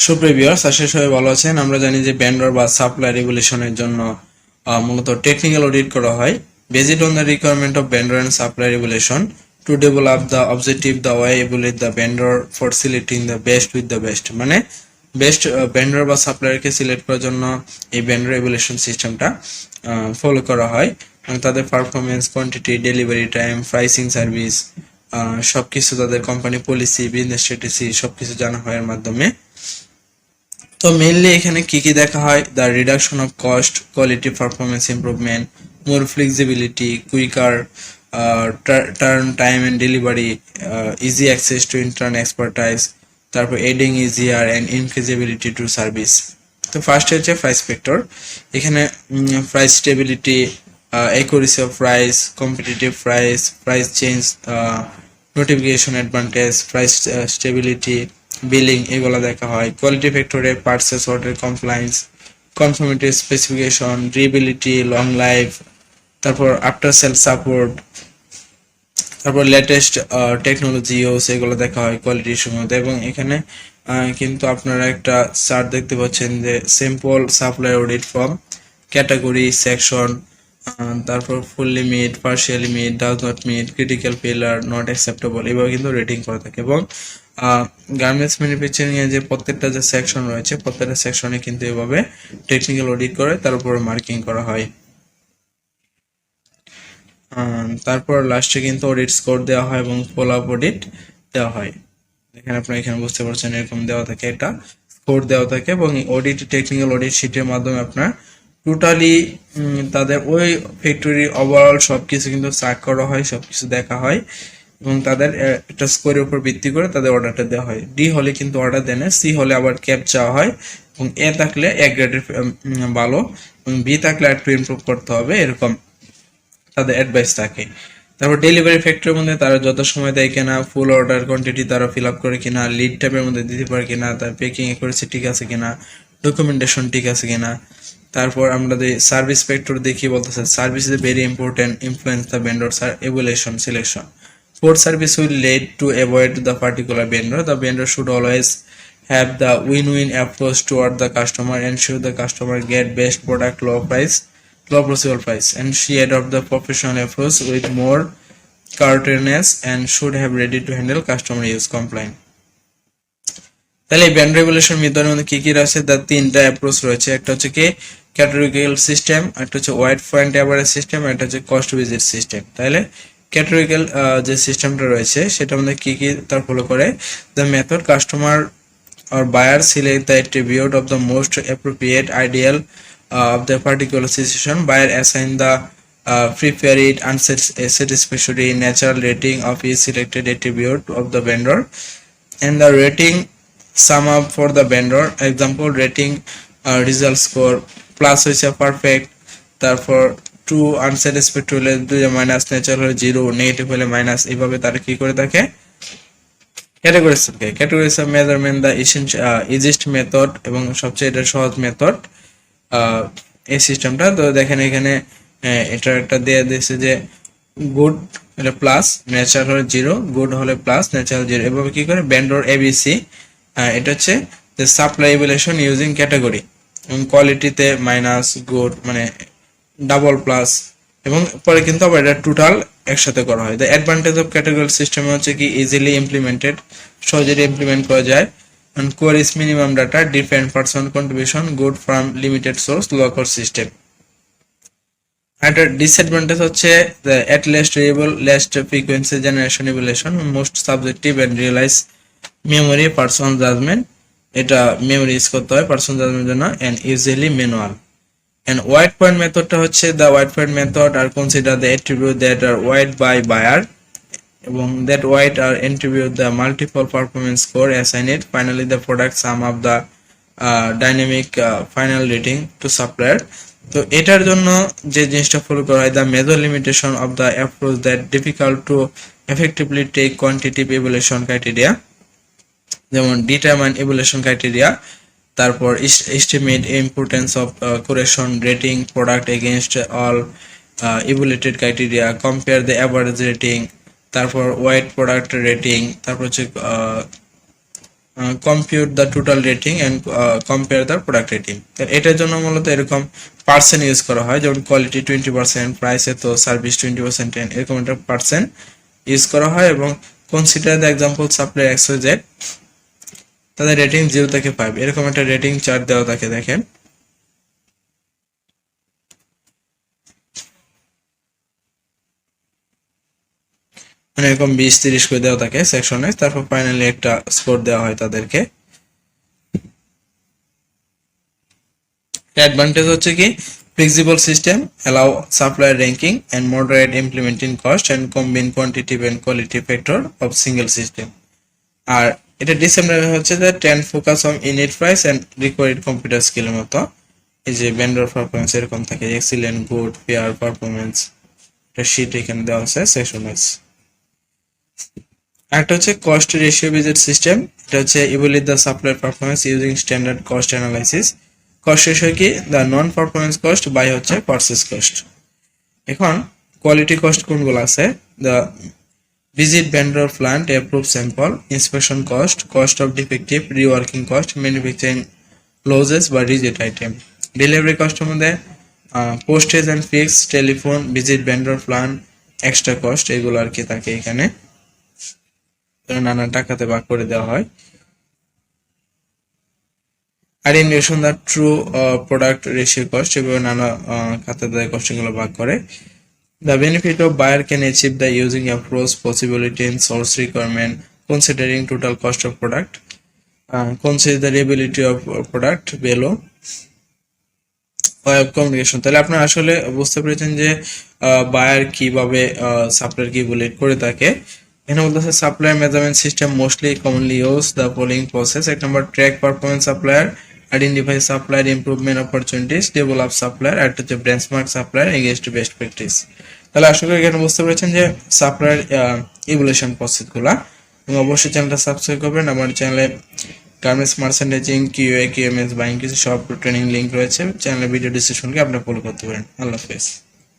সুপ্রিয় ভিউয়ার্স, আশা করি সবাই ভালো আছেন। আমরা জানি যে ভেন্ডর বা সাপ্লায়ার রেগুলেশনের জন্য মূলত টেকনিক্যাল অডিট করা হয় based on the requirement of vendor and supplier regulation to develop the objective the way evaluate the vendor for selecting the best with the best, মানে বেস্ট ভেন্ডর বা সাপ্লায়ারকে select করার জন্য এই ভেন্ডর রেগুলেশন সিস্টেমটা follow করা হয়। তাদের performance, quantity, delivery time, pricing, service সবকিছু, তাদের কোম্পানি পলিসি, বিজনেস স্ট্র্যাটেজি সবকিছু জানা হয় এর মাধ্যমে। তো মেইনলি এখানে কি কি দেখা হয়: the reduction of cost, quality, performance improvement, more flexibility, quicker turn time and delivery, easy access to intern expertise, তারপর adding easier and increasability to service. তো ফার্স্ট হচ্ছে প্রাইস ফ্যাক্টর। এখানে price stability, accuracy of price, competitive price, price change, notification advantage, price stability, billing এগুলো দেখা হয়। Quality ফ্যাক্টরে purchase order compliance, conformity specification, reliability, long life, তারপর after sale support, তারপর latest technology use এগুলো দেখা হয় কোয়ালিটির সময়। এবং এখানে কিন্তু আপনারা একটা চার্ট দেখতে পাচ্ছেন যে simple supply audit form, category, section, তারপর fully meet, partially meet, does not meet, critical failure, not acceptable, এভাবে কিন্তু রেটিং করা থাকে। এবং গার্মেন্টস ম্যানুফ্যাকচারিং এর যে প্রত্যেকটা যে সেকশন রয়েছে, প্রত্যেকটা সেকশনে কিন্তু এভাবে টেকনিক্যাল অডিট করে তার উপরে মার্কিং করা হয়। তারপর লাস্টে কিন্তু অডিট স্কোর দেওয়া হয় এবং ফলো আপ অডিট দেওয়া হয়। এখানে আপনারা এখানে বুঝতে পারছেন এরকম দেওয়া থাকে, একটা স্কোর দেওয়া থাকে এবং অডিট টেকনিক্যাল অডিট শিটের মাধ্যমে আপনার টোটালি তাদের ওই ফ্যাক্টরি ওভারঅল সবকিছু কিন্তু চেক করা হয়, সবকিছু দেখা হয় এবং তাদের একটা স্কোরের উপর ভিত্তি করে তাদের অর্ডারটা দেওয়া হয়। ডি হলে কিন্তু অর্ডার দেয় না, সি হলে আবার ক্যাপ চাওয়া হয় এবং এ থাকলে এ গ্রেডের ভালো এবং বি থাকলে একটু ইমপ্রুভ করতে হবে, এরকম তাদের অ্যাডভাইস থাকে। তারপর ডেলিভারি ফ্যাক্টরির মধ্যে তারা যত সময় দেয় কিনা, ফুল অর্ডার কোয়ান্টিটি তারা ফিল আপ করে কিনা, লিড টাইমের মধ্যে দিতে পারে কিনা, তার প্যাকিং অ্যাকুরেসি ঠিক আছে কিনা, ডকুমেন্টেশন ঠিক আছে কিনা। তারপর আমরা যে সার্ভিস ফ্যাক্টর দেখি, বলতেছে service is very important influence the vendors evaluation selection. Poor service will lead to avoid the particular vendor. The vendor should always have the win-win approach toward the customer, ensure the customer get best product, low possible price, and she adopt the professional approach with more courteousness and should have ready to handle customer use complaint. তাহলে এই band regulation মেথডের মধ্যে কি কি রয়েছে? তার তিনটা approach রয়েছে। একটা হচ্ছে কি ক্যাটেগরিক্যাল সিস্টেম, একটা হচ্ছে ওয়াইড পয়েন্ট অ্যাভারেজ সিস্টেম, একটা হচ্ছে কস্ট ভিজিট সিস্টেম। তাহলে ক্যাটেগরিক্যাল যে সিস্টেমটা রয়েছে সেটার মধ্যে কি কি তার ফলো করে: the method customer or buyer select the attribute of the most appropriate ideal of the particular situation. Buyer assign the preferred unsatisfactory natural rating of each selected attribute of the vendor, and the rating sum up for the vendor. Example, rating result score plus হচ্ছে perfect, তারপর two আনস্যাটিসফ্যাক্টরি হলে 2 minus, natural হলে 0, negative হলে minus. এইভাবে তারা কি করে থাকে categories of measurement the easiest method এবং সবচেয়ে এটা সহজ মেথড এই সিস্টেমটা। তো দেখেন এখানে এটা একটা দিয়ে দিয়েছে যে গুড হলে প্লাস, ন্যাচারাল হলে 0, গুড হলে প্লাস, ন্যাচারাল 0। এভাবে কি করে ভেন্ডর এবিসি, এটা হচ্ছে যে সাপ্লাই ইভ্যালুয়েশন ইউজিং ক্যাটাগরি, এবং কোয়ালিটিতে মাইনাস, গুড মানে ডাবল প্লাস, এবং পরে কিন্তু আবার এটা টোটাল একসাথে করা হয়। The advantage of categorical system হচ্ছে কি ইজিলি ইমপ্লিমেন্টেড, সহজে ইমপ্লিমেন্ট করা যায়, and queries minimum data, different person contribution, good from limited source, low cost system. একটা ডিসঅ্যাডভান্টেজ হচ্ছে at least variable, less frequency generation evaluation, most subjective and realize memory, person judgment, এটা memory use করতে হয় person জাজমেন্টের জন্য, and usually manual. And wide point মেথডটা হচ্ছে the wide point method are consider the attribute that are wide by buyer এবং that wide are attribute the multiple performance score assigned. Finally the product sum of the dynamic final rating to supplier. তো এটার জন্য যে জিনিসটা follow করা হয়, the major limitation of the approach that difficult to effectively take quantitative evaluation criteria, যেমন determine evaluation criteria, তারপর estimate importance of correction, rating product against all evaluated criteria, compare the average rating, তারপর wide product rating, তারপর হচ্ছে compute the total rating and compare the product rating. এটার জন্য মূলত এরকম percent use করা হয়, যেমন কোয়ালিটি 20%, প্রাইসে তো সার্ভিস 20%, এরকম একটা পার্সেন্ট ইউজ করা হয়। এবং consider the example supplier XYZ, তাদের রেটিং 0 থেকে 5, এরকম একটা রেটিং চার্ট দেওয়া থাকে। দেখেন মানে এরকম 20-30 করে দেওয়া থাকে সেকশনে, তারপর ফাইনালি একটা স্কোর দেওয়া হয় তাদেরকে। অ্যাডভান্টেজ হচ্ছে কি, flexible system, allow supplier ranking and moderate implementing cost and combine quantitative and quality factor of single system. আর এটা ডিসেম্বরে হচ্ছে যে 10 focus on unit price and required computer স্কিলের মতো। এই যে ভেন্ডর পারফরমেন্স এরকম থাকে, এক্সিলেন্ট, গুড, ফেয়ার, পারফরমেন্স, একটা শিট এখানে দেওয়া আছে সেকশন ওয়াইজ। একটা হচ্ছে কস্ট রেশিও বেজড সিস্টেম, এটা হচ্ছে evaluate the supplier performance using standard cost analysis. Cost ratio কি, the non performance cost by হচ্ছে পারচেজ কস্ট। এখন কোয়ালিটি কস্ট কোনগুলো আছে, the visit vendor plant, approve sample, inspection cost, cost of defective, reworking cost, manufacturing losses বা reject item. Delivery cost এর মধ্যে postage and fix, telephone, visit vendor plant, extra cost, এগুলো আর কি থাকে এখানে, নানা টাকাতে ভাগ করে দেওয়া হয়। Identification the true product ratio cost, এভাবে নানা খাতে তাদের কস্টগুলো ভাগ করে। The benefit of buyer can achieve the using approach possibility in source requirement, considering total cost of product, considerability of product value, way of communication। তাহলে আপনারা আসলে বুঝতে পেরেছেন যে বায়ার কিভাবে সাপ্লায়ার কি বুলেট করে থাকে। এখানে বলতেছে supplier measurement system mostly commonly use the following process. এক নম্বর track performance supplier, identify supplier improvement opportunities, develop supplier, আর হচ্ছে benchmark supplier against best practice. তাহলে আশা করি এখানে বুঝতে পেরেছেন যে সাপ্লায়ার ইভলিউশন প্রসেসগুলা। এবং অবশ্যই চ্যানেলটা সাবস্ক্রাইব করবেন। আমার চ্যানেলে garments merchandising, QA, QMS, buying কিছু সব ট্রেনিং লিঙ্ক রয়েছে। চ্যানেলের ভিডিও ডিসক্রিপশনকে আপনি ফলো করতে পারেন। আল্লাহ হাফেজ।